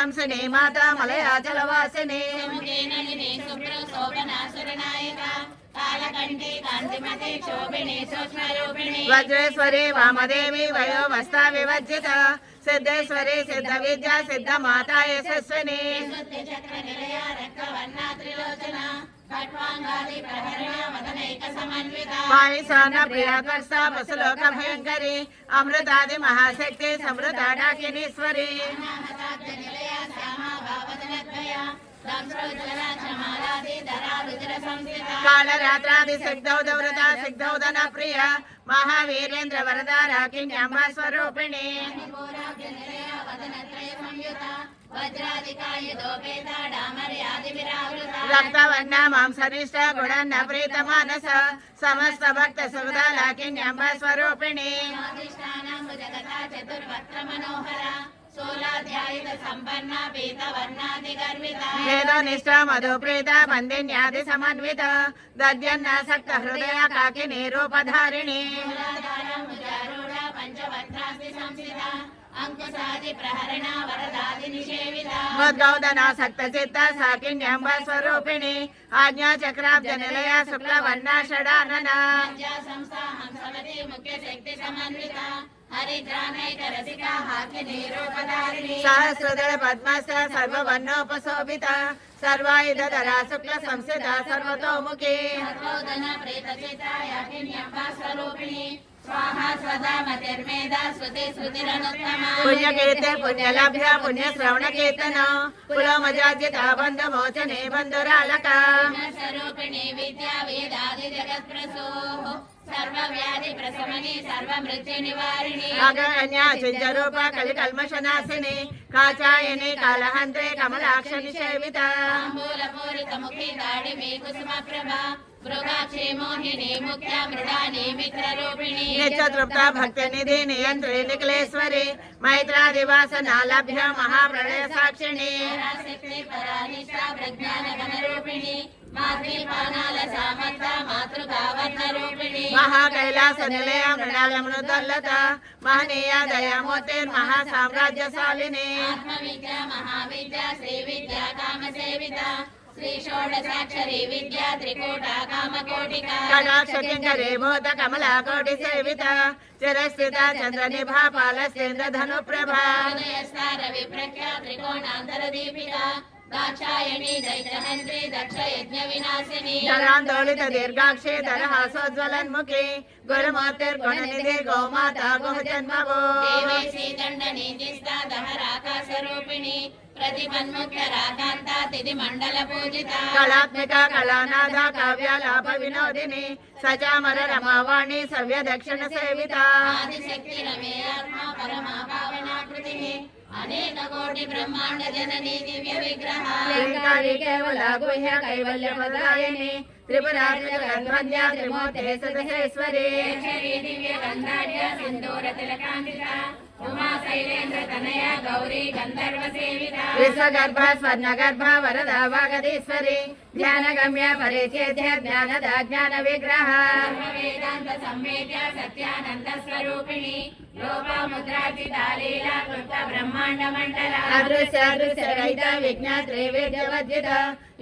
హంసిని మాతా మలయాచలవాసిని వజ్రేశ్వరి వామదేవి వయోవస్థా వివర్జిత సిద్ధేశ్వరి సిద్ధ విద్యా సిద్ధ మాతా యశస్విని వాయుసాన ప్రియాకర్ష పశులోక భయంకరి అమృతాది మహాశక్తి సమృత డాకినీశ్వరి కాళరాత్రాది సిగ్ధౌదవ్రత సిగ్ధౌదన ప్రియ మహావీరేంద్ర వరద రాకిణ్యాంబ స్వరూపిణి రక్తవర్ణ మాంసనిష్ట గుణన్న ప్రీత మానస సమస్త భక్త సుగత లాకిన్యాంబ స్వరూపిణి వేదోనిష్ట మధుప్రీత పందిన్యాది సమన్విత దద్యన్నాసక్త హృదయ కాకిని రూపధారిణి ఉద్గౌదనాసక్త చిత్త సాకిన్యాంబ స్వరూపిణి ఆజ్ఞా చక్రాబ్జ నిలయ శుక్లవర్ణ షడానన సహస్రదళ పద్మాస్త సర్వవర్ణోపశోభిత సర్వాయుధరా శుక్ల సంస్థిత సర్వతోముఖి పుణ్యకీర్తే పుణ్యలభ్య పుణ్యశ్రవణ కీర్తన కులమజాజిత బంధమోచనే బంధురాలక విద్యా వేదాది జగత్ప్రసో సర్వవ్యాధి ప్రశమని సర్వమృత్యు నివారిణి అగణ్య చింజరూప కలి కల్మషనాశిని కాచాయని కాలహంత్రే కమలాక్ష నిషేవిత మూలపూరిత ముఖి దాడి మే కుసుమ ప్రభ మృగాక్షే మోహిని ముఖ్య మృడాని మిత్రరూపిణి నిత్యతృప్త భక్తి నిధి నియంత్రి నిఖిలేశ్వరి మైత్రాదివాస నాలభ్య మహాప్రళయ సాక్షిణి శక్తి పరానిష్ట ప్రజ్ఞాన గణరూపిణి మహాకైలాస నిలయ మృణాలమును దల్లత మహనీయ దయామూర్తి మహాసామ్రాజ్యశాలిని మహావిద్య శ్రీ విద్య కామ సేవిత శ్రీ షోడశాక్షరి విద్యా త్రికూట కామకోటిక కటాక్షకింకరీ భూత కమలా కోటి సేవిత చిరస్థిత చంద్ర నిభా పాలసేంద్ర ధను ప్రభా రవి ప్రఖ్యా త్రికోణాంతర దీపిక దాక్షాయణి దైత్యహంత్రి దక్ష యజ్ఞ వినాశిని జలాందోళిత దీర్ఘాక్షి దరహాసోజ్వలన్ముఖి గురుమూర్తిర్గుణనిధి గోమాతా గుహజన్మవో దేవేశీ దండ నీతిస్థా దహరాకాశ రూపిణి ప్రతిపన్ముక్త రాకాంత తిథి మండల పూజిత కళాత్మిక కళానాథ కావ్యాలాప వినోదిని సచామర రమావాణి సవ్య దక్షిణ సేవిత ఆదిశక్తి రమే ఆత్మ పరమా పావనాకృతి అనేక కోటి బ్రహ్మాండ జననీ దివ్య విగ్రహ కేవల గుహ్య కైవల్య ప్రదాయని త్రిపురాత్మధ్య త్రిమూర్తే సదశేశ్వరి దివ్య గంధాఢ్య సింధూర తిలకాంకిత ఉమా శైలేంద్ర తనయ గౌరీ గంధర్వ సేవిత విశ్వగర్భ స్వర్ణగర్భ వరద వాగదీశ్వరి ధ్యాన గమ్య పరిచేత్య జ్ఞానద జ్ఞాన విగ్రహ వేదాంత సంవేద్య సత్యానంద స్వరూపిణి లోపముద్రాజితాలీలా కృత బ్రహ్మాండ మండల అదృశ్య అదృశ్య రహిత విజ్ఞాత్రి విద్యవర్జిత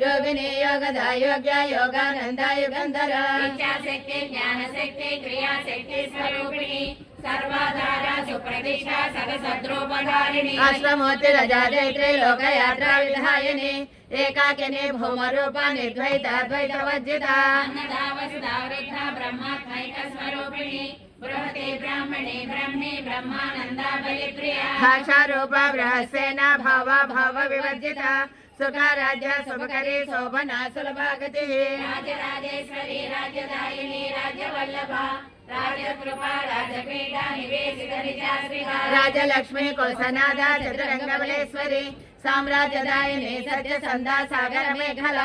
యోగిని యోగద యోగ్య యోగానంద యుగంధర ఇచ్ఛాశక్తి జ్ఞానశక్తి క్రియాశక్తి స్వరూపిణి సర్వాధార సుప్రతిష్ఠ సరసద్రూపధారిణి అష్టమూర్తి రజాజైత్రి లోకయాత్రా విధాయిని ఏకాకిని భూమరూప నిర్ద్వైత ద్వైత వర్జిత అన్నదా వసుదా వృద్ధ బ్రహ్మాత్మైక స్వరూపిణి బృహతి బ్రాహ్మణి బ్రహ్మి బ్రహ్మానంద బలిప్రియ భాషారూప బృహస్సేన భావ భావ వివర్జిత సుఖారాధ్య శుభకరి శోభన సులభాగతి రాజరాజేశ్వరి రాజ్యదాయిని రాజ్యవల్లభ రాజకృపా రాజపీఠ నివేశిత నిజాశ్రీ రాజలక్ష్మి కోసనాథ చతురంగబలేశ్వరి సామ్రాజ్యదాయిని సత్య సందా సాగర మేఘల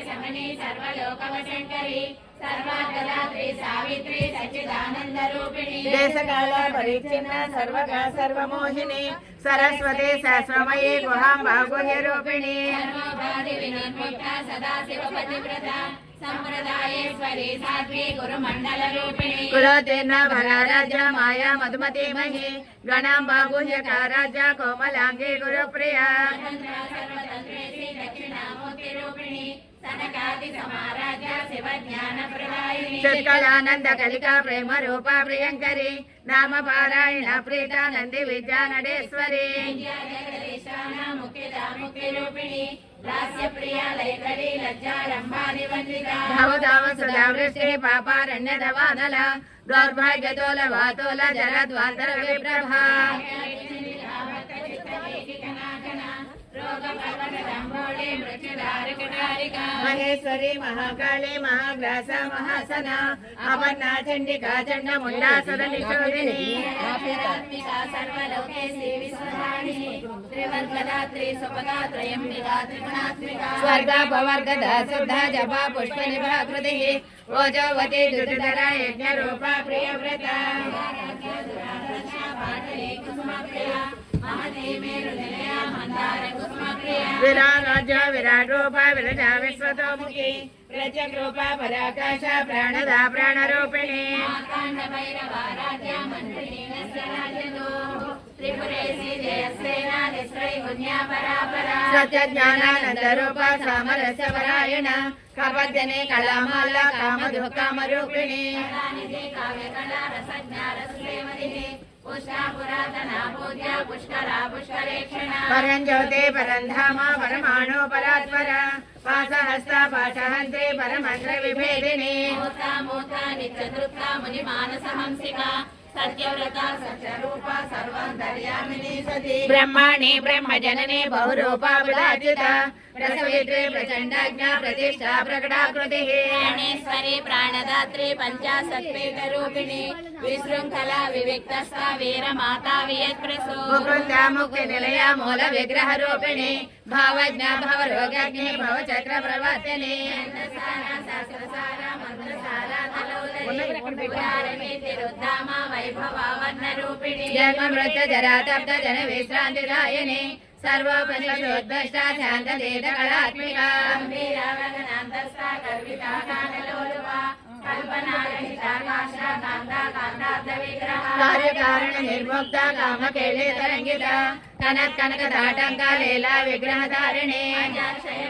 సమని సర్వలోకవశంకరి సర్వాగదాత్రి సావిత్రి సచ్చిదానంద రూపిణి దేశకాల పరిచ్ఛిన్న సర్వగా సర్వమోహిని సరస్వతి శాస్త్రమయీ గుహాంబా గుహ్య రూపిణి సర్వోపాధి వినోన్ముక్త సదాశివ పతివ్రత संप्रदायेश्वरी साध्वी गुरुमण्डलरूपिणी कुलोत्तीर्णा भगाराज्या माया मधुमती मही गणाम्बा गुह्यका राज्या कोमलांगी गुरुप्रिया सर्वतन्त्रेशी दक्षिणामूर्तिरूपिणी सनकादि समाराध्या शिवज्ञानप्रदायिनी चित्कलानंद कलिका प्रेम रूपा प्रियंकरी नाम पारायण प्रीता नंदी विद्या नडेश्वरी मुख्यदा मुक्तिरूपिणी लास्य प्रिया लयकरी लज्जारंभानि वंदिता भवताव सदा वृष्टि पापारण्य दवानल दौर्भाग्य तोल वातोल जलद्वांतर विप्रभा महेश्वरी महाकाली महाग्रासा महासना अपर्णा चंडिका चंड मुंडासुर निशोधिनी सर्वलोकेशी विश्वधारिणी त्रिवर्गदात्री सुपदा त्रयंबिका त्रिगुणात्मिका स्वर्गापवर्गदा शुद्धा जपा पुष्प निभाकृतिः ओजोवती दुर्धरा यज्ञ रूपा प्रियव्रता विराट विराट रूपा विरजा विश्वतोमुखी प्रत्यक रूपा पराकाशा प्राणदा प्राणरूपिणी सत्यज्ञानानंद रूपा सामरस्य परायण कपद्यने कलामाला कामधु कामरूपिणी परंज्योते परंधामा परमाणु परात्परा पाशहस्ता पाशहंत्रे परमंत्र विभेदिनी नित्यतृप्ता मुनिमानसहंसिका सत्यव्रता सत्यरूपा सर्वान्तर्यामिनी सती ब्रह्माणि ब्रह्मजननी बहुरूपा विराजिता प्रसवित्रे प्रचंडाज्ञा प्रतिष्ठा प्रकटाकृतिः प्राणेश्वरी प्राणदात्री पंचाशत्पीठरूपिणी विशृंखला विविक्तस्था वीरमाता वियत्प्रसो मुकुन्दा मुक्तिनिलया मूल विग्रहरूपिणी भावज्ञा भवरोगज्ञे भवचक्र प्रवर्तिनी जन्म मृत्यु जरा तप्त जन विश्रांतिदायिनी सर्वोपनिषदोद्भष्टा शांत देद कलात्मिका कार्यकारण निर्मुक्ता काम केले तरंगिता कनक कनक दाटंका लीला विग्रह धारिणी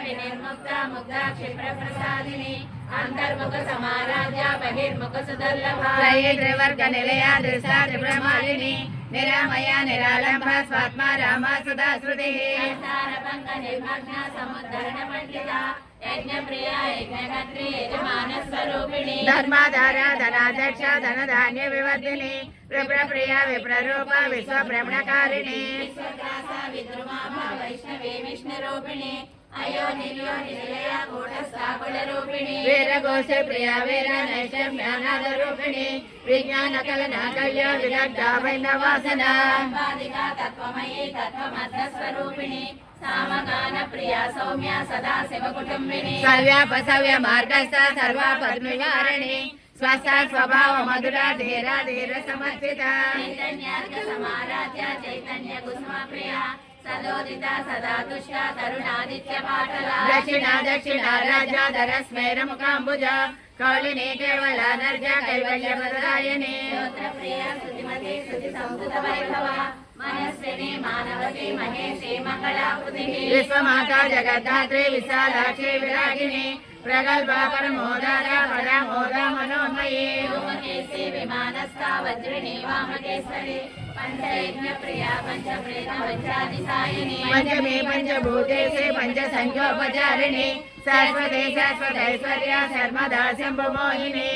विनिर्मुक्ता मुग्धा क्षिप्र प्रसादिनी अंतर्मुख समाराध्या बहिर्मुख सुदुर्लभा त्रयी त्रिवर्ग निलया दृष्टा त्रिप्रमालिनी निरामया निरालंबा स्वात्मा रामा सदा श्रुतिः संसारभंग निर्मग्ना समुद्धरण पंडिता यज्ञप्रिया यज्ञकर्त्री यजमानस्वरूपिणी धर्माधारा धनाध्यक्षा धनधान्य विवर्धिनी विप्रप्रिया विप्ररूपा विश्वभ्रमणकारिणी विश्वग्रासा विद्रुमाभा वैष्णवी विष्णुरूपिणी अयो निर्यो निलया कूटस्था कुलरूपिणी वीरघोष प्रिया वीर नैषम्यानाद रूपिणी विज्ञान कलना कल्या विदग्धा वैन्दवासना संपादिका तत्वमयी तत्वमध्यस्वरूपिणी सामगान प्रिया सौम्या सदा शिवकुटुम्बिनी सव्यापसव्य मार्गस्थ सर्वापद्निवारिणी स्वस्था स्वभाव मधुरा धीरा धीर समर्पिता चैतन्यार्घ समाराध्या चैतन्य कुसुम प्रिया सदोदिता सदा तुष्टा तरुणादित्य पाटला दक्षिणा दक्षिणा राजाधर स्मेर मुखाम्बुजा कौलिनी केवला नर्जा कैवल्य प्रदायिनी स्तोत्र प्रिया स्तुतिमती स्तुति संस्कृत वैभवा मनस्विनी मानवती महेशी मंगलाकृतिः विश्वमाता जगद्धात्री विशालाक्षी विरागिनी प्रगल्भा परमोदारा परमोदा मनोमयी व्योमकेशी विमानस्था वज्रिणी वामकेश्वरी पंचयज्ञ प्रिया पंचप्रेत पंचादिसायिनी पंचमी पंचभूतेषु पंच संख्योपचारिणी शाश्वते शाश्वतैश्वर्या सर्वदा शम्भुमोहिनी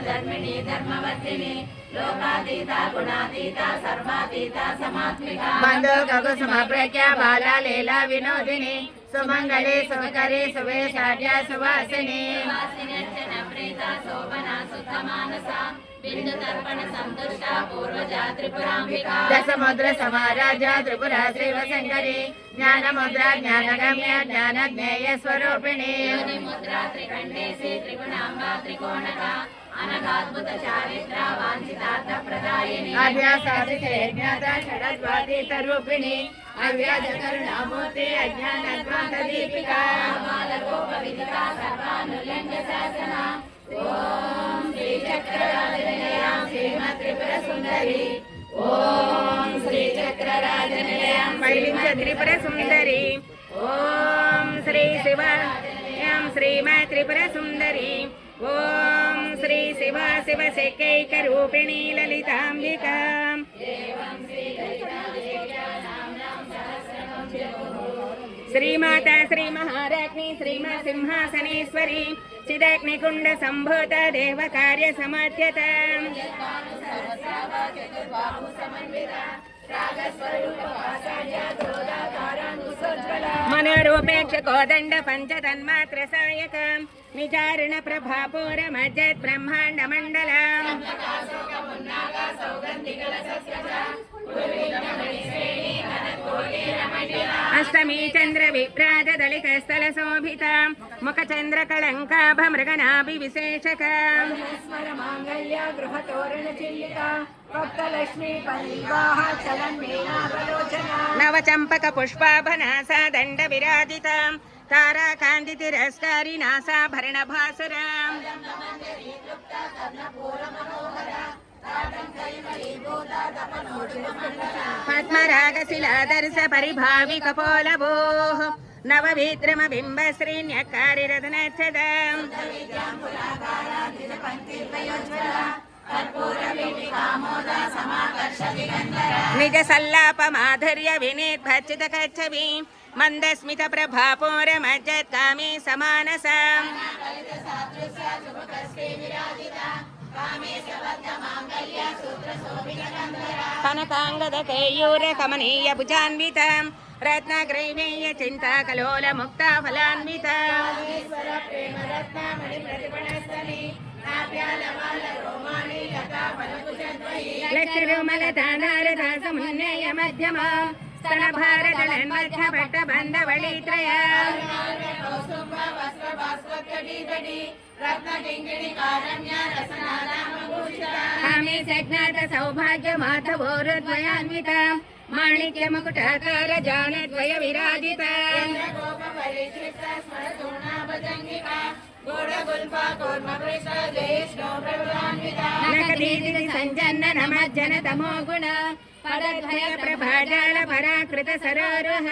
धर्मिणी धर्मवर्तिनी लोकातीता गुणातीता सर्वातीता समात्मिका बंधु ककुसुम प्रज्ञा बाला लीला विनोदिनी सुमंगली सुमकरी सुवेशाढ्या सुवासिनी वासिन्यर्चन प्रीता शोभना सुतमानसा बिंदु तर्पण संतुष्टा पूर्वजा त्रिपुरांबिका दशमुद्र समाराजा त्रिपुरा श्रीवशंकरी ज्ञान मुद्रा ज्ञानगम्य ज्ञान ज्ञेय स्वरूपिणी योनि मुद्रा त्रिकंडेशी त्रिगुणांबा त्रिकोणका అనగాద్భుత చారిత్ర వాంఛితార్థ ప్రదాయిని అవ్యాసాదిజ్ఞాత షడద్వాతీత రూపిణి అవ్యాజ కరుణామూర్తి అజ్ఞానద్వాంత దీపిక బాలగోపవిదిత సర్వానుల్లంఘ్య శాసన ఓం శ్రీ చక్రరాజనిలయాం శ్రీమత్ త్రిపుర సుందరి ఓం శ్రీ చక్రరాజనిలయాం పరివించ త్రిపుర సుందరి ఓం శ్రీ శివ శ్రీమత్ త్రిపుర సుందరి ఓం శ్రీ శివ శివ శైకైక రూపిణి లలితాంబిక శ్రీమాత శ్రీ మహారాజ్ఞి శ్రీమత్ సింహాసనేశ్వరి చిదగ్నికుండ సంభూత దేవ కార్య సమర్థ్యత మనోరూపేక్ష కోదండ పంచ తన్మాత్ర సాయక నిచారణ ప్రభాపూర మజ్జత్ బ్రహ్మాండ మండల అష్టమీ చంద్ర విభ్రాజ దళిత స్థల శోభిత ముఖ చంద్ర కళంకాభ మృగనాభి విశేషక మాంగళ్య గృహ తోరణ చిల్లిక భక్తలక్ష్మీ పరివాహ చలన్మేనావలోచన నవ చంపక పుష్పాభనాసా దండ విరాజిత తారా కాంతి తిరస్కారి నాసాభరణ భాసుర పద్మరాగ శిలాదర్శ పరిభావి కపోలభో నవ విద్రమ బింబ శ్రీన్యకారి రతనచ్చద నిజ సల్లాప మాధుర్య వినిర్భర్చిత కచ్చవి మందస్మిత ప్రభాపూర మజ్జత్ కామే సమానస కనకాంగద కేయూర కమనీయ భుజాన్విత రత్నగ్రైవేయ చింతా కలోల ముక్తా ఫలాన్విత లక్షరుమలతానారద సమున్నయ మధ్యమ స్తన భారతళన్మధ్య పట్ట బంధవళిత్రయ కామే సజ్ఞాత సౌభాగ్య మాధవోరుద్వయాన్విత మాణిక్య ముకుటాకార జానద్వయ విరాజిత నకదీది సంజన్న నమజ్జన తమో గుణ పదద్వయ ప్రభాజాల పరాకృత సరోరుహ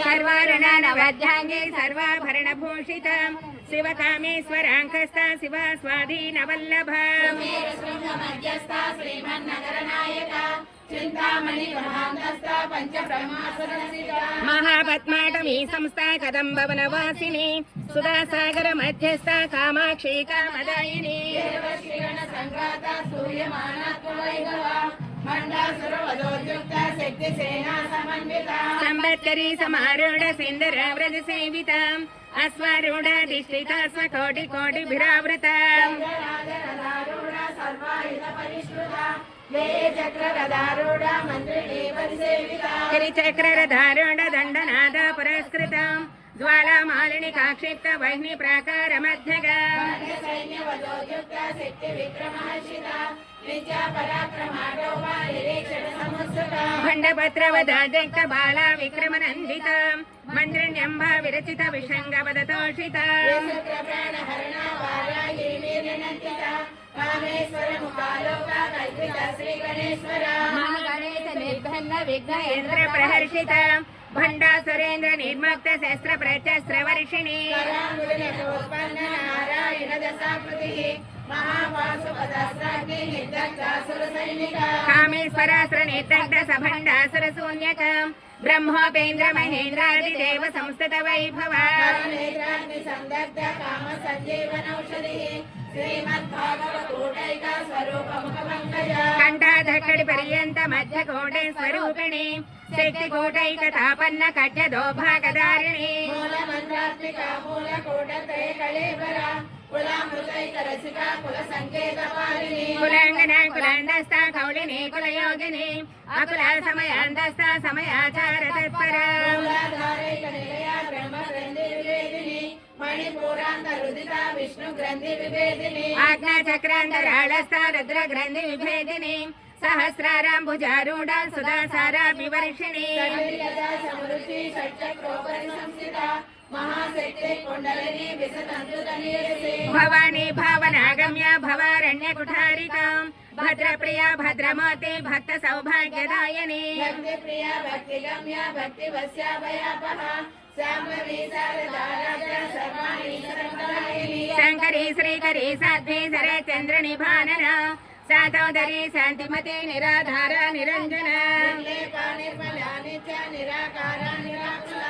సర్వారుణ నవధ్యాంగే సర్వాభరణ భూషిత శివకామేశ్వరాంకస్త శివ స్వాధీన వల్లభ మహాపద్మాటమీ సంస్థ కదంబవనవాసిని సుధాసాగర మధ్యస్థ కామాక్షి కామదాయిని సంబత్కరీ సమారూఢ సింధర వ్రజ సేవిత అశ్వారూఢాధిష్ఠిత స్వకోటి కోటిభిరావృత గిరిచక్రరధారూఢ దండనాద పురస్కృత జ్వాలామాలిని కాక్షిప్త వహ్ని ప్రాకార మధ్యగ భండపత్రవదాజక్త బాలా విక్రమనందిత మంత్రిణ్యంభ విరచిత విషంగవదతోషిత మహాగణేశ నిర్భన్న విఘ్నేంద్ర ప్రహర్షిత భండాసురేంద్ర నిర్మక్త శస్త్ర ప్రచస్త్ర వర్షిణి కామేశ్వరాసుర నిర్దగ్ధ సభండాసుర శూన్యక బ్రహ్మోపేంద్ర మహేంద్రాది దేవ సంస్థిత వైభవ కంఠాధక్కడి పర్యంత మధ్య కోటే స్వరూపిణి శక్తి కోటైక తాపన్న కట్య దోభాగదారిణి కులామృతైకరసికా కుల సంకేతపాలిని కులాంగన కులాండస్థ కౌళిని కులయోగిని అకుల సమయాంతస్థ సమయాచార తత్పర మూలాధారైక నిలయ బ్రహ్మ గ్రంథి వివేదిని మణిపూరాంతరుదిత విష్ణు గ్రంథి వివేదిని ఆజ్ఞా చక్రాంతరాళస్థ రుద్ర గ్రంథి విభేదిని సహస్రారాంబుజారూఢ సుధాసారా వివర్షిణి సమృద్ధి షట్చక్రోపరి సంస్థిత మహాశక్తి కుండలిని విసతంతుతనీయసి భవానీ భావనాగమ్య భవారణ్య కుఠారికాం భద్రప్రియ భద్రమోతి భక్త సౌభాగ్యదాయని భక్తి ప్రియ భక్తి గమ్య భక్తి వస్యాభయాపహ శాంభవి శారదారాజ సర్వాణీశ్వరంకరాయిని శంకరీ శ్రీకరీ సాధ్వి శరచంద్ర నిభానన శాతోదరి శాంతిమతి నిరాధార నిరంజన నిర్లేప నిర్మలా నిత్య నిరాకార నిరాకుల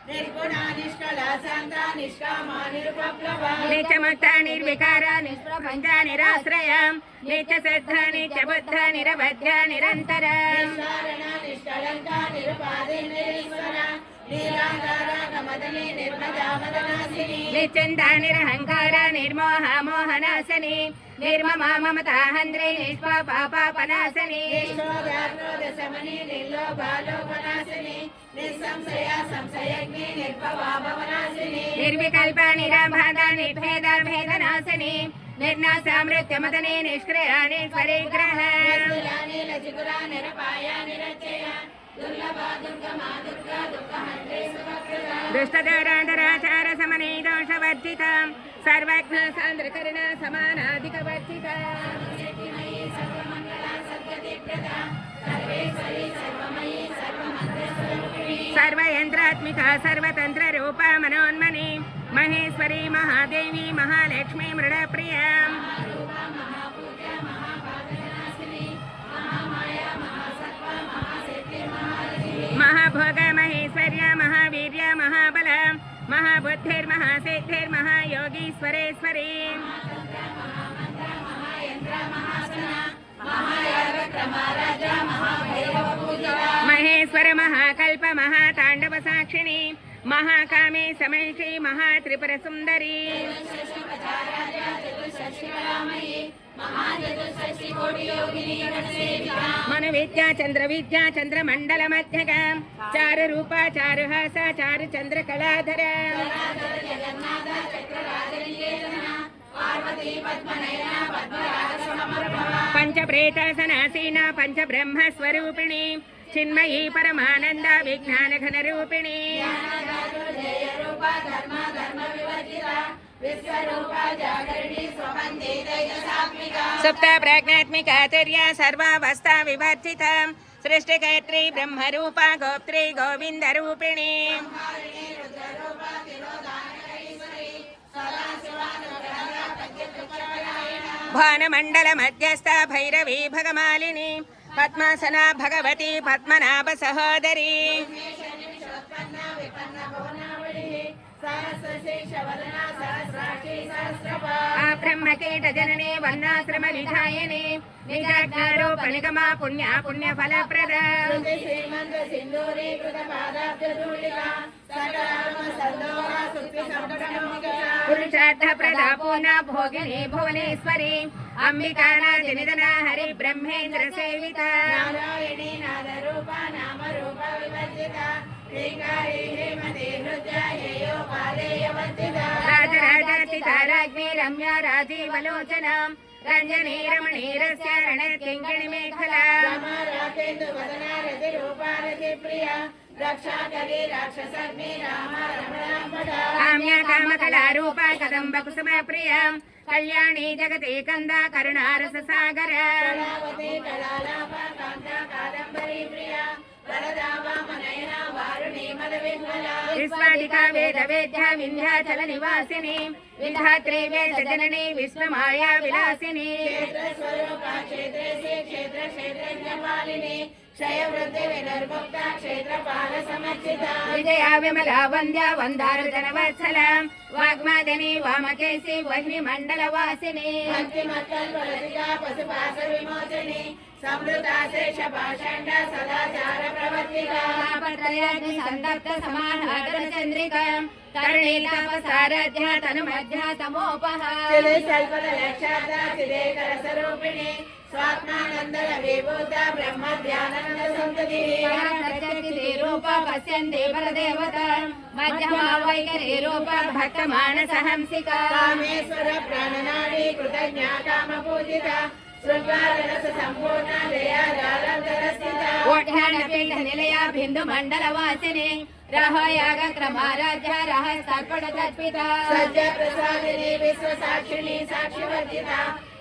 నిర్గుణ నిష్కళ శాంత నిష్కామ నిరుపప్లవ నిత్యముక్త నిర్వికార నిష్ప్రపంచ నిరాశ్రయ నిత్య శ్రద్ధ నిత్య బుద్ధ నిరవధ్య నిరంతర నిష్కారణ నిష్కళంక నిరుపాధి నిరీశ్వర నీలాధార గమదని నిర్మదామదనాశిని నిశ్చింత నిరహంకార నిర్మోహ మోహనాశని నిర్మమ మమతాహంద్రి నిష్పాపాపనాశని నిష్ఠోదాక్రోధశమని నిర్లోభాలోపనాశిని నిస్సంశయ సంశయజ్ఞి నిర్భవాభవనాశిని నిర్వికల్ప నిరాబాధ నిర్భేద భేదనాశని నిర్నాశామృత్యమదని నిష్క్రియానీశ్వరి గ్రహ నిర్గులాని లజిగులా నిరపాయ నిరచయ దుర్లభ దుర్గమా దుర్గా దుఃఖహంత్రి సుభప్రద దుష్టదరాధరాచార సమనే దోషవర్జిత సర్వజ్ఞ సాంద్రకరణ సమానాధిక వర్జిత శక్తిమయీ సర్వమంగళ సద్గతిప్రద సర్వేశ్వరి సర్వమయీ సర్వమంత్రస్వరూపిణి సర్వయంత్రాత్మిక సర్వతంత్ర రూప మనోన్మని మహేశ్వరి మహాదేవి మహాలక్ష్మి మృడప్రియ మహారూప మహాపూజ మహాపాతకనాశిని మహామాయ మహాసత్వ మహాశక్తి మహాలక్ష్మి మహాభోగ మహేశ్వర్య మహావీర్య మహాబల మహాబుద్ధిర్మహాసిద్ధిర్మహాయోగీశ్వరేశ్వరి మహాతంత్ర మహామంత్ర మహాయంత్ర మహాసన మహాయాగ క్రమరాజ మహాభైరవ పూజిత మహేశ్వర మహాకల్ప మహాతాండవ సాక్షిణి మహాకామే సమేషి మహాత్రిపుర సుందరి శశిపచారాజ చతుర్షష్టికళామయీ మహాచతుర్షష్టి కోటి యోగిని గణసేవిత మన విద్యా చంద్ర విద్యా చంద్ర మండల మధ్యగ చారు రూప చారు హాస చారు చంద్ర కళాధర జగన్నాథ జగన్నాథ చక్రరాజనికేతన పార్వతీ పద్మనయన పద్మరాగ సమప్రభ పంచ ప్రేతాసనాసీన పంచ బ్రహ్మ స్వరూపిణి చిన్మయీ పరమానంద విజ్ఞాన ఘన రూపిణి జ్ఞానదాతృ జయ రూప ధర్మ ధర్మ వివర్జిత విశ్వరూప జాగరిణి స్వపంతే దైవసాత్మిక సుప్త ప్రాజ్ఞాత్మిక ఆచార్య సర్వావస్థ వివర్జిత సృష్టికర్త్రి బ్రహ్మరూప గోప్త్రి గోవింద రూపిణి సంహారిణి రుద్రరూప తిరోధానకరీశ్వరి సదాశివానుగ్రహ పంచకృష్ణపరాయణ భానుమండల మధ్యస్థ భైరవీ భగమాలిని పద్మాసన భగవతి పద్మనాభ సహోదరి నిమిషోత్పన్న విపన్న భువనావళి సహస్రశీర్షవదన సహస్రాక్షి సహస్రప ఆ బ్రహ్మకీట జనని వర్ణాశ్రమ విధాయని నిజాజ్ఞారూప నిగమ పుణ్య పుణ్య ఫలప్రద శృతి శ్రీమంత సింధూరీకృత పాదాబ్జధూళిక సకలామ సందోహ సుక్తి సంకటముఖ పురుషార్థ ప్రదా పూర్ణ భోగిని భువనేశ్వరి అంబికానాథి నిధన హరి బ్రహ్మేంద్ర సేవిత నారాయణీ నాదరూప నామరూప వివర్జిత శ్రీకారి శ్రీమతి హృద్య హేయోపాదేయవర్జిత రాజరాజార్చిత రాజ్ఞి రమ్య రాజీవలోచన రంజనీ రమణీరస్య రణకింకిణి మేఖలా రాకేందు వదన రతి రూపారతి ప్రియ రక్షాకరి రాక్షసగ్ని రామ రమణాంబడ కామ్య కామకళారూప కదంబ కుసుమ ప్రియ కళ్యాణి జగతి కంద కరుణారస సాగర కళావతి కళాలాప కాంత కాదంబరీ ప్రియ వరదా వామనయన వారుణి మద విహ్వల విశ్వాదిక వేద వేద్య వింధ్యాచల నివాసిని విధాత్రి వేద జనని విశ్వమాయా విలాసిని క్షేత్ర స్వరూప క్షేత్రసి క్షేత్ర క్షేత్రజ్ఞపాలిని క్షయ వృద్ధి వినిర్ముక్త క్షేత్రపాల సమర్చిత విజయ విమల వంద్య వందారుజన వత్సల వాగ్మాదిని వామకేసి వహ్ని మండల వాసిని భక్తి మత్కల్పలతిగా పశుపాస విమోచని సమృత శేష భాషండ సదాచార ప్రవర్తిక తాపత్రయాగ్ని సంతప్త సమానాదన చంద్రిక కరుణీతాపసారాధ్య తనుమల మధ్యాతమోపహ చిదే సల్పద లక్షార్థ చిదేకర స్వరూపిణి స్వాత్మానందన విభూత బ్రహ్మ ధ్యానంద సంతతి ప్రత్యక్షి రూప పశ్యంతి పరదేవత మధ్యమా వైఖరి రూప భక్త మానస హంసిక కామేశ్వర ప్రాణనాడి కృతజ్ఞ కామ పూజిత శృంగారరస సంపూర్ణ దయాదాలంతర స్థిత ఓఢ్యాన పీఠ నిలయ బిందు మండల వాసిని రహయాగ క్రమారాధ్య రహ సర్పణ తత్పిత సజ్జ ప్రసాదిని విశ్వ సాక్షిణి సాక్షివర్జిత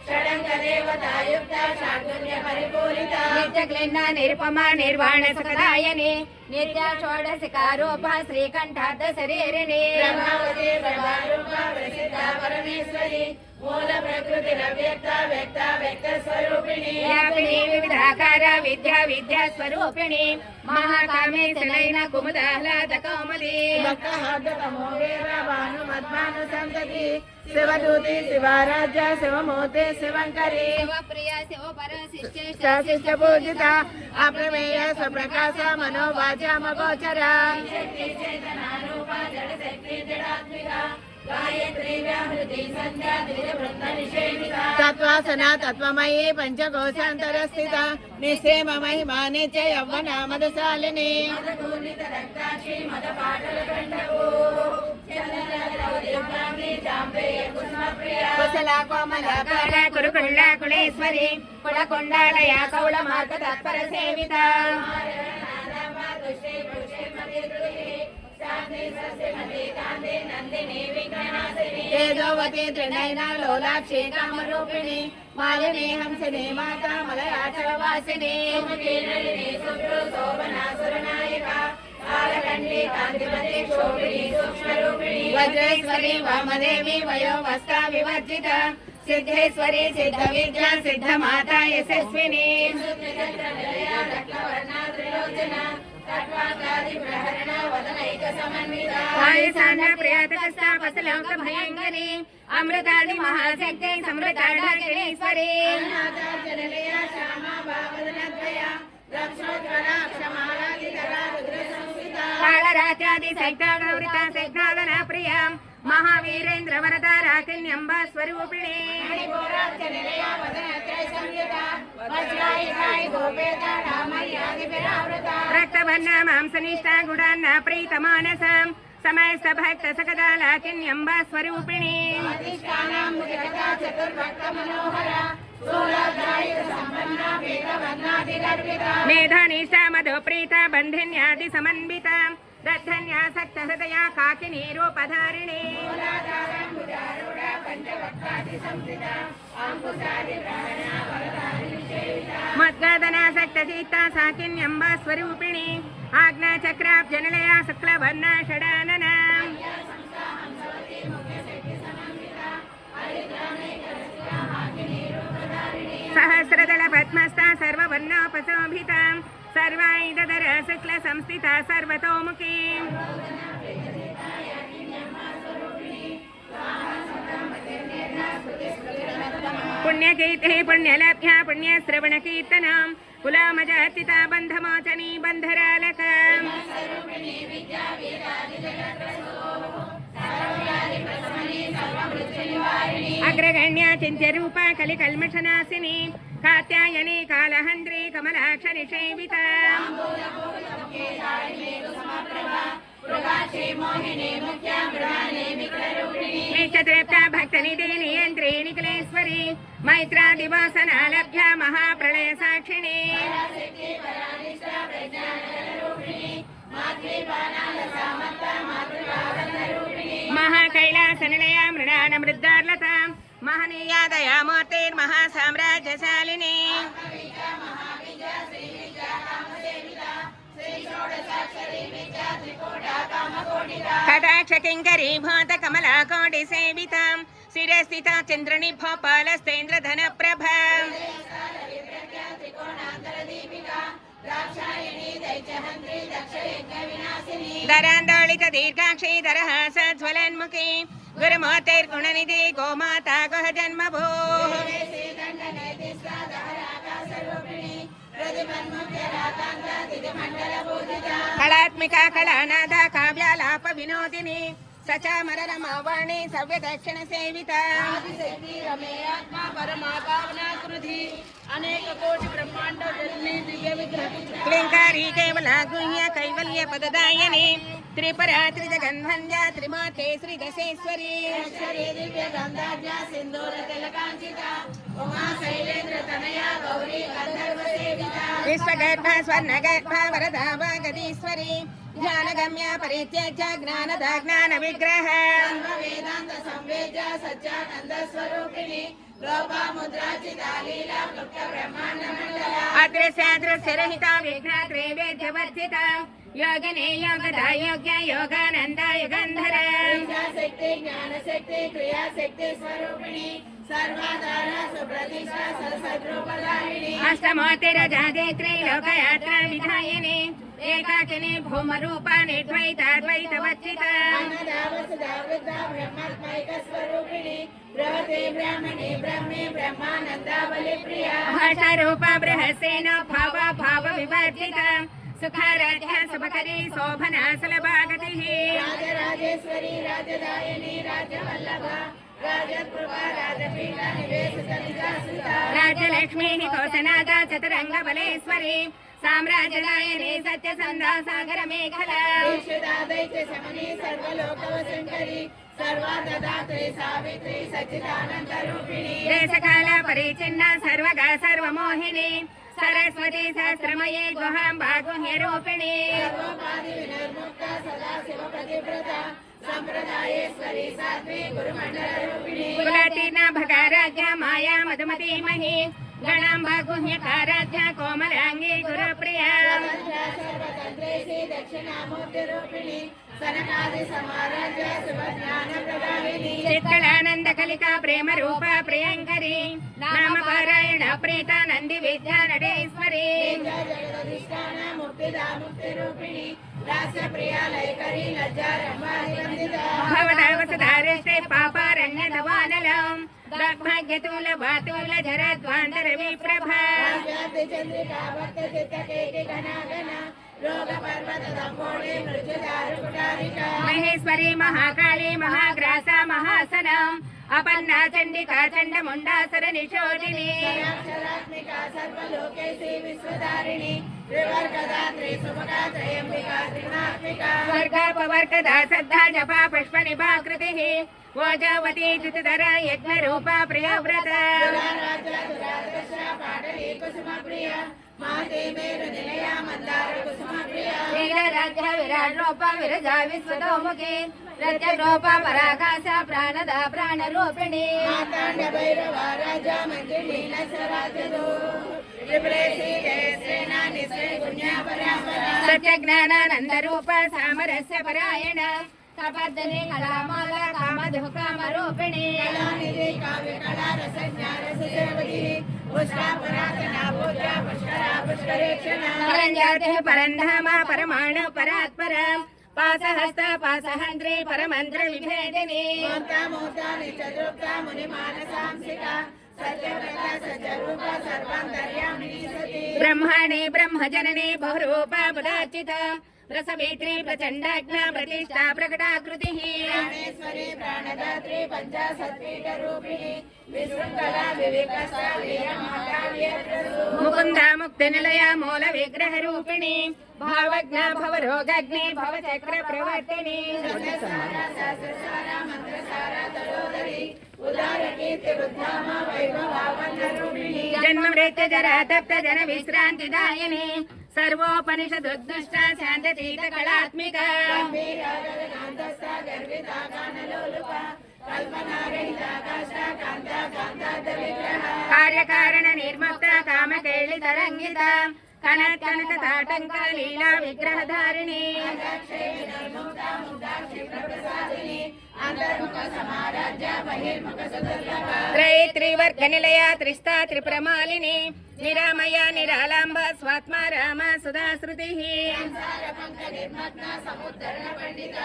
షడంగ దేవతాయుక్త శాంతుల్య పరిపూరిత నిత్య క్లిన్న నిరుపమ నిర్వాణ సుఖదాయని నిత్య షోడశికారూప శ్రీకంఠార్థ శరీరిణి ప్రభావతి ప్రభారూప ప్రసిద్ధ పరమేశ్వరి మూల ప్రకృతి వ్యక్త వ్యక్త వ్యక్త స్వరూపిణి వ్యాపిని వివిధాకార విద్యా విద్యా స్వరూపిణి మహాకామేశనైన కుముదాహ్లాద కౌముది భక్తహార్దతమో వీర భాను మద్భాను సంతతి శివదూతి శివారాధ్య శివమూర్తి శివంకరి శివప్రియ శివపర శిష్ట పూజిత అప్రమేయ స్వప్రకాశ మనోవాచామగోచర తత్వాసన తత్వమయీ పంచకోశాంతర స్థిత నిశ్చేమ మహిమా నిత్య యవ్వన మదశాలిని కుశల కోమలాకార కురుకుండ కుళేశ్వరి కులకొండాలయ కౌళ మార్గ తత్పర సేవిత తేజోవతి త్రినయన లోలాక్షి కామరూపిణి మాలిని హంసిని మాత మలయాచలవాసిని వజ్రేశ్వరి వామదేవి వయోవస్తా వివర్జిత సిద్ధేశ్వరి సిద్ధ విద్యా సిద్ధ మాత యశస్విని పాయసాన్న ప్రియాతకస్తా పసలోక భయంకరి అమృతాది మహాశక్తి సమృతాఢాకిణేశ్వరి కాళరాత్యాది శక్తాగౌరిత శక్తాదన ప్రియ మహావీరేంద్ర వరద రాకిన్యంబ స్వరూపిణి రక్తవర్ణ మాంసనిష్ట గుడాన్న ప్రీత మానస సమస్త భక్త సకదాలాకిన్యంబ స్వరూపిణి మేధానిష్ట మధు ప్రీత బంధిన్యాది సమన్విత రథన్యాసక్త హృదయ కాకినీ రూపధారిణి మద్గదనాసక్త సీత సాకిన్యంబ స్వరూపిణి ఆజ్ఞా చక్రాబ్జనలయ శుక్లవర్ణ షడానన సహస్రదళ పద్మస్థ సర్వవర్ణోపశోభిత సర్వాయుధర శుక్ల సంస్థిత సర్వతోముఖీ పుణ్యకీర్తి పుణ్యలభ్య పుణ్యశ్రవణ కీర్తన కులామజాతిత బంధమోచనీ బంధరాలక అగ్రగణ్య చింత్య రూప కలి కల్మషనాశిని కాత్యాయని కాలహంద్రి కమలాక్ష నిషేవిత నిత్యతృప్త భక్త నిధి నియంత్రిణి కులేశ్వరి మైత్రాదివాసనాలభ్య మహాప్రళయ సాక్షిణి మహాకైలాసనిలయ మృడాన మృద్దార్లత మహనీయ దయామూర్తిర్మహాసామ్రాజ్యశాలిని కటాక్ష కింకరీ భూత కమలా కోటి సేవిత శిరస్థిత చంద్రుని భోపాలస్తేంద్రధన ప్రభ దరాందోళిత దీర్ఘాక్షి దరహాస జ్వలన్ముఖి గురుమూర్తిర్గుణనిధి గోమాతా గుహ జన్మభూ కళాత్మిక కళానాథ కావ్యాలాప వినోదిని సచామరమావాణి సవ్య దక్షిణ సేవిత ఆదిశక్తి రమేయాత్మ పరమా భావనా కృధి అనేక కోటి బ్రహ్మాండ జనని దివ్య విగ్రహ క్లింకారీ కేవల గుహ్య కైవల్య పదదాయని త్రిపుర త్రిజగన్వంద్య త్రిమాతే శ్రీ దశేశ్వరి అక్షరే దివ్య గంధాఢ్య సింధూర తిలకాంకిత ఉమా శైలేంద్ర తనయా గౌరీ గంధర్వ సేవిత విశ్వగర్భ స్వర్ణగర్భ వరదా వాగదీశ్వరి ధ్యానగమ్య పరిత్యజ్య జ్ఞానద జ్ఞాన విగ్రహ సర్వ వేదాంత సంవేద్య సత్యానంద స్వరూపిణి లోపాముద్రాచిత లీలా క్లుప్త బ్రహ్మాండ మండల అదృశ్యాదృశ్యరహిత విఘ్నాత్రే వేద్యవర్జిత యోగిని యోగదా యోగ్య యోగానంద యుగంధర శక్తి జ్ఞానశక్తి క్రియాశక్తి స్వరూపిణి సర్వాధార సుప్రతిష్ట సద్రూపదాయిని అష్టమోతిరజాదే త్రైలోకయాత్ర విధాయిని ఏకాకిని భూమరూప నిర్ద్వైతాద్వైత వచ్చిత బ్రహ్మాత్మైక స్వరూపిణి బ్రహతే బ్రాహ్మణి బ్రహ్మే బ్రహ్మానంద బలి ప్రియ భాషారూప బృహస్సేన భావ భావ వివర్జిత సుఖారాధ్య శుభకరీ శోభనా సులభాగతి రాజరాజేశ్వరి రాజదాయని రాజవల్లభ రాజకృపా రాజపీఠ నివేశిత నిజాసుత రాజలక్ష్మీ కోశనాథ చతురంగ బలేశ్వరి సామ్రాజ్యదాయని సత్యసంధ సాగర మేఖల దైత్య శమని సర్వలోకవశంకరి సర్వాదాత్రి సావిత్రి సచ్చిదానంద రూపిణి దేశకాల పరిచిన్న సర్వగా సర్వమోహిని సరస్వతి సహస్రమయే గుహాంబా గుహ్య రూపిణి సర్వోపాధి వినిర్ముక్త సదా శివ ప్రతివ్రత సంప్రదాయేశ్వరి సాధ్వి గురుమండల రూపిణి కులతీర్ణ భగారాధ్య మాయా మధుమతి మహి గణాంబా గుహ్యకారాధ్య కోమలాంగి గురుప్రియ సర్వతంత్రేసి దక్షిణామూర్తి రూపిణి సనకాది సమారాధ్య శుభజ్ఞాన ప్రదాయిని చిత్కళానంద కలికా ప్రేమ రూప ప్రియంకరి నామ పారాయణ ప్రీత నంది విద్యా నటేశ్వరి జగదధిష్టాన ముక్తిదా ముక్తి రూపిణి రాస్య ప్రియా లయకరి లజ్జారంభాధివందిత భవదవసధారస్తే పాపారణ్య దవానలం దగ్భాగ్యతూల బాతూల జరద్వాంతర విప్రభా వ్యాప్తి చంద్రికా భక్త చిత్త కేకి ఘనాఘన రోగ పర్వత దంపోళి మృత్యుదారు కుటారిక మహేశ్వరి మహాకాళి మహాగ్రాస మహాసనం అపన్నా చండికా చండముండాసర నిషోదిని అక్షరాత్మిక సర్వలోకేశి విశ్వధారిణి త్రివర్గదాత్రి సుముఖా త్రయంబికా త్రిగుణాత్మిక స్వర్గాపవర్గదా సద్ధా జపా పుష్ప నిభాకృతి ఓజావతి ధృతధర యజ్ఞ రూప ప్రియవ్రత దురారాధ్య దురాదర్శ పాటలి కుసుమ ప్రియ మాతే మేరు నిలయ మందార కుసుమ ప్రియ వీరరాజ్య విరాట్ రూప విరజా విశ్వతోముఖి ప్రత్యరూప పరాకాశ ప్రాణద ప్రాణ రూపిణి మాతాండ భైరవ రాజా మంత్రి నసరాజదు త్రిపురేశి జయశ్రేణ నిశ్రే పుణ్య పరాపర సత్య జ్ఞానానంద రూప సామరస్య పరాయణ కపర్దని కళామాల కామధు కామ రూపిణి కళానిధి కావ్య కళా రస జ్ఞాన సుసేవగి పుష్పా పురాతన పూజ పుష్కర పుష్కరేక్షణ పరంజాతి పరంధామ పరమాణు పరాత్పర పాసహస్త పాసహంత్రి పరమంత్ర విభేదిని మూర్తా నిత్యదృప్త ముని మానసాంసిక సత్యవ్రత సత్యరూప సర్వాంతర్యామిని సతి బ్రహ్మాణి బ్రహ్మజనని బహురూప పదార్చిత రసవేత్రి ప్రచండాజ్ఞ ప్రతిష్టా ప్రకటాకృతి ప్రాణేశ్వరి ప్రాణదాత్రి పంచాశత్పీఠ రూపిణి విశృంఖల వివికస వీర మహాకావ్య ముకుంద ముక్తి నిలయ మూల విగ్రహ రూపిణి భావజ్ఞ భవరోగగ్ని భవచక్ర ప్రవర్తిని సహస్రసార మంత్రసార తలోదరి ఉదార కీర్తి ఉద్ధామ వైభవావన్న రూపిణి జన్మ మృత్యు జర తప్త జన విశ్రాంతి దాయిని సర్వోపనిషదుద్దుష్ట శాంతతీత కళాత్మిక గంభీరాగనాంతస్థ గర్విత గానలోలుప కల్పనారహిత కాష్ట కాంత కాంతార్థ విగ్రహ కార్యకారణ నిర్ముక్త కామకేళి తరంగిత కనత్ కనక తాటంక లీలా విగ్రహధారిణి అంతర్ముఖ సమారాజ్య బహిర్ముఖ సుదుర్లభ త్రివర్గ నిలయ త్రిస్తా త్రిప్రమాలిని నిరామయ నిరాళంబ స్వాత్మ రామ సుధాశ్రుతి సంసార పంక నిర్మగ్న సముద్ధరణ పండిత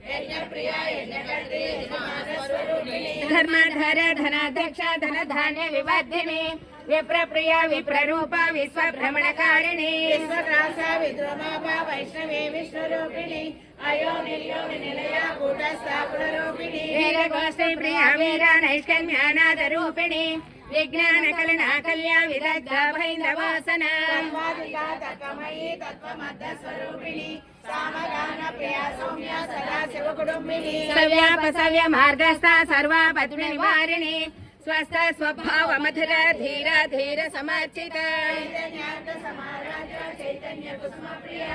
యజ్ఞ ప్రియ యజ్ఞకర్త్రి యజమాన స్వరూపిణి ధర్మధర ధనాధ్యక్ష ధన ధాన్య వివర్ధిని విప్రప్రియ విప్రరూప విశ్వ భ్రమణకారిణి విశ్వగ్రాస విద్రుమాభ వైష్ణవే విష్ణురూపిణి అయోనిర్యోని నిలయ కూటస్థాపుర రూపిణి వీరగోష్ఠి ప్రియ వీర నైష్కన్యానాద రూపిణి విజ్ఞాన కలనా కళ్యా విదగ్ధ భైందవాసన తత్వాధికా తత్వమయీ తత్వమద్ద స్వరూపిణి సామగాన ప్రియ సౌమ్య సదా శివ కుటుంబిని సవ్యాప సవ్య మార్గస్థ సర్వాపతుల నివారిణి స్వస్థ స్వభావ మధుర ధీర ధీర సమర్చిత చైతన్యార్థ సమారాజ చైతన్య కుసుమ ప్రియ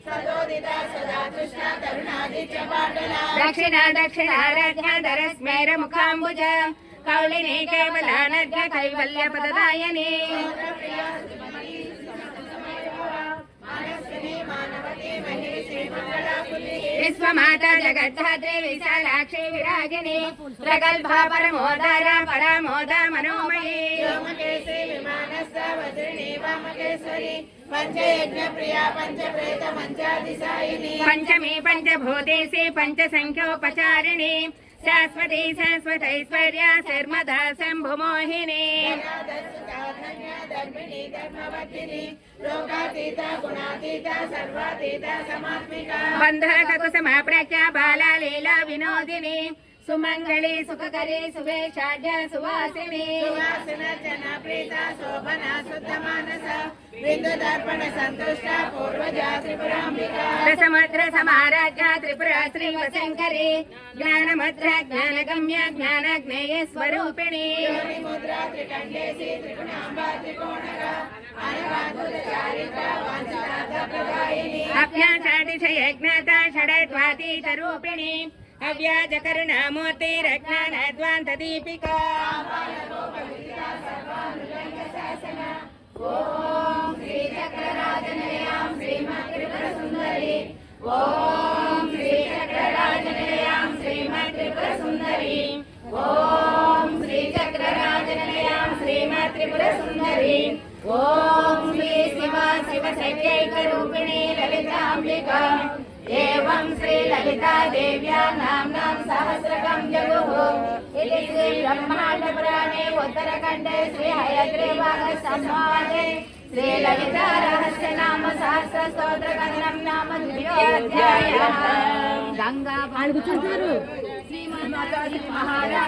సదోదిత సదా తుష్ట తరుణాదిత్య పాటల దక్షిణ దక్షిణారాధ్య ధర స్మేర ముఖాంబుజ కౌళిని కేవలానద్య కైవల్య పదదాయని విశ్వమాత జగద్ధాత్రి విశాలాక్షి విరాగిణి ప్రగల్భా పరమోదార పరమోద మనోమయీ వ్యోమకేశి విమానస్థ వజ్రిణి వామకేశ్వరి పంచయజ్ఞ ప్రియా పంచప్రేత మంచాదిశాయిని పంచమి పంచభూతేసి పంచ సంఖ్యోపచారిణి శాశ్వతి శాశ్వతైశ్వర్య శర్మదా శంభుమోహిని ధర్మిణి ధర్మవర్ధిని లోకాతీత గుణాతీత సర్వాతీత సమాత్మిక బంధకకుసుమ ప్రఖ్య బాల లీలా వినోదిని సుమంగళి సుఖకరి సువేషాఢ్య సువాసిని సువాసన జన ప్రీత శోభన శుద్ధ మానస బిందు దర్పణ సంతుష్ట పూర్వజా త్రిపురాంబిక రసముద్ర సమారాధ్య త్రిపుర శ్రీవశంకరి జ్ఞానముద్ర జ్ఞానగమ్య జ్ఞానజ్ఞేయ స్వరూపిణి యోని ముద్రా త్రికండేసి త్రిగుణాంబా త్రికోణక అనవాంతుల చారిత్ర వాంఛనార్థ ప్రదాయిని అభ్యాసాతిశయజ్ఞాత షడద్వాతీత రూపిణి అవ్యాజ కరుణామూర్తి రజ్ఞానద్వాంత దీపిక ఓం శ్రీ చక్రరాజనయాం శ్రీమత్ త్రిపుర సుందరి ఓం శ్రీ చక్రరాజనయాం శ్రీమత్ త్రిపుర సుందరి ఓం శ్రీ చక్రరాజనయాం శ్రీమత్ త్రిపుర సుందరి ఓం శ్రీ శివ శివ శైవ్యైక రూపిణి లలితాంబిక ఏవం శ్రీ లలితా దేవ్యా నామ్నాం సహస్రకం జగుః ఇది శ్రీ బ్రహ్మాండ పురాణే ఉత్తరఖండే శ్రీ హయగ్రీవాగ సంవాదే శ్రీ లలితా రహస్య నామ సహస్ర స్తోత్ర కథనం నామ ద్వితీయోధ్యాయః గంగా శ్రీమన్నారాయణ మహారాజ్